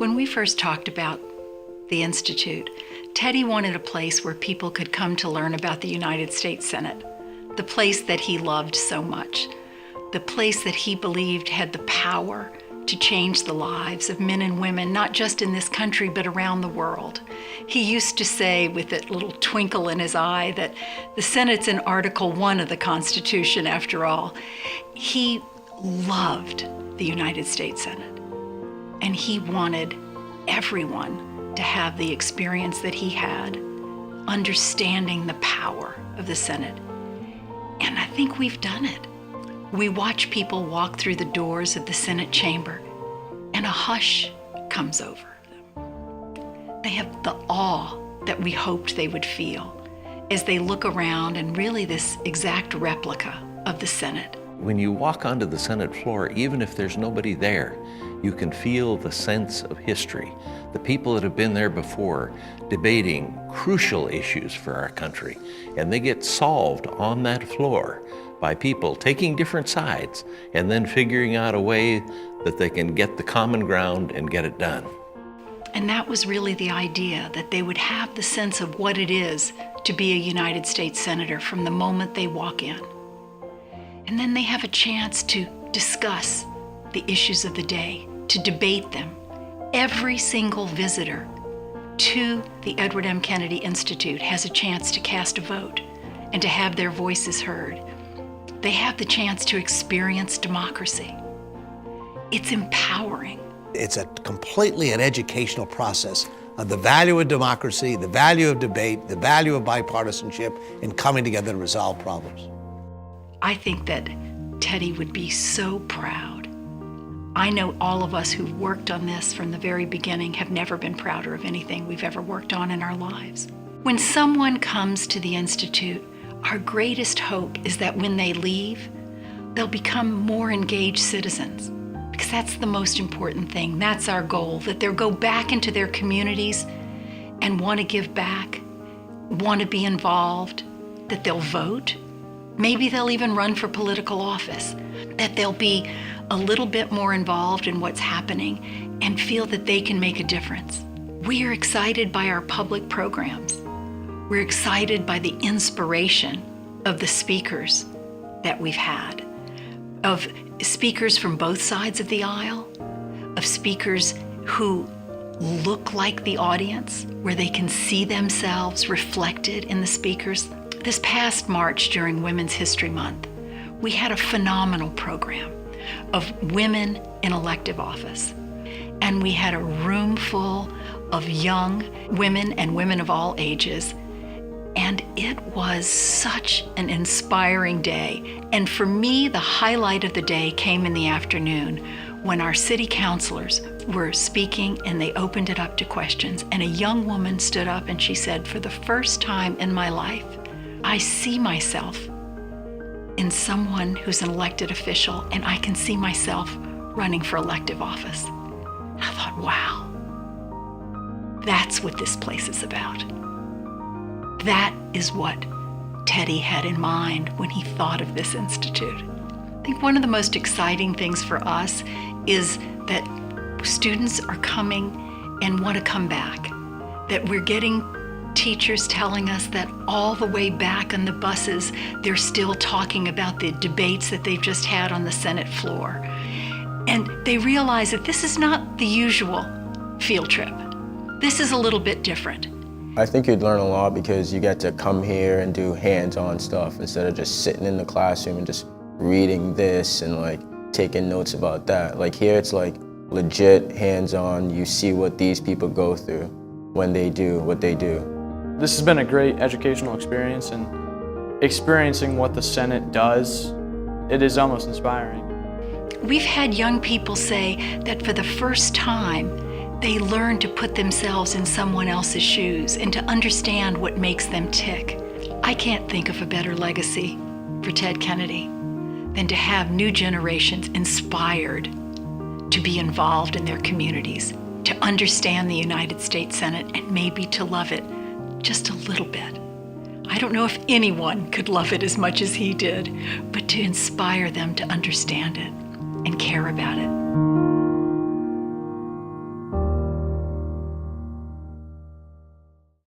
When we first talked about the Institute, Teddy wanted a place where people could come to learn about the United States Senate, the place that he loved so much, the place that he believed had the power to change the lives of men and women, not just in this country, but around the world. He used to say, with that little twinkle in his eye, that the Senate's in Article 1 of the Constitution, after all. He loved the United States Senate, and he wanted everyone to have the experience that he had, understanding the power of the Senate. And I think we've done it. We watch people walk through the doors of the Senate chamber, and a hush comes over them. They have the awe that we hoped they would feel as they look around and really this exact replica of the Senate. When you walk onto the Senate floor, even if there's nobody there, you can feel the sense of history. The people that have been there before debating crucial issues for our country, and they get solved on that floor by people taking different sides and then figuring out a way that they can get the common ground and get it done. And that was really the idea, that they would have the sense of what it is to be a United States Senator from the moment they walk in. And then they have a chance to discuss the issues of the day, to debate them. Every single visitor to the Edward M. Kennedy Institute has a chance to cast a vote and to have their voices heard. They have the chance to experience democracy. It's empowering. It's completely an educational process of the value of democracy, the value of debate, the value of bipartisanship, and coming together to resolve problems. I think that Teddy would be so proud. I know all of us who've worked on this from the very beginning have never been prouder of anything we've ever worked on in our lives. When someone comes to the Institute, our greatest hope is that when they leave, they'll become more engaged citizens, because that's the most important thing. That's our goal, that they'll go back into their communities and want to give back, want to be involved, that they'll vote. Maybe they'll even run for political office, that they'll be a little bit more involved in what's happening and feel that they can make a difference. We are excited by our public programs. We're excited by the inspiration of the speakers that we've had, of speakers from both sides of the aisle, of speakers who look like the audience, where they can see themselves reflected in the speakers. This past March, during Women's History Month, we had a phenomenal program of women in elective office. And we had a room full of young women and women of all ages. And it was such an inspiring day. And for me, the highlight of the day came in the afternoon when our city councilors were speaking and they opened it up to questions. And a young woman stood up and she said, "For the first time in my life, I see myself in someone who's an elected official, and I can see myself running for elective office." I thought, wow, that's what this place is about. That is what Teddy had in mind when he thought of this institute. I think one of the most exciting things for us is that students are coming and want to come back, that we're getting teachers telling us that all the way back on the buses, they're still talking about the debates that they've just had on the Senate floor. And they realize that this is not the usual field trip. This is a little bit different. I think you'd learn a lot because you get to come here and do hands-on stuff instead of just sitting in the classroom and just reading this and like taking notes about that. Like here it's like legit hands-on. You see what these people go through when they do what they do. This has been a great educational experience, and experiencing what the Senate does, it is almost inspiring. We've had young people say that for the first time, they learn to put themselves in someone else's shoes and to understand what makes them tick. I can't think of a better legacy for Ted Kennedy than to have new generations inspired to be involved in their communities, to understand the United States Senate, and maybe to love it just a little bit. I don't know if anyone could love it as much as he did, but to inspire them to understand it and care about it.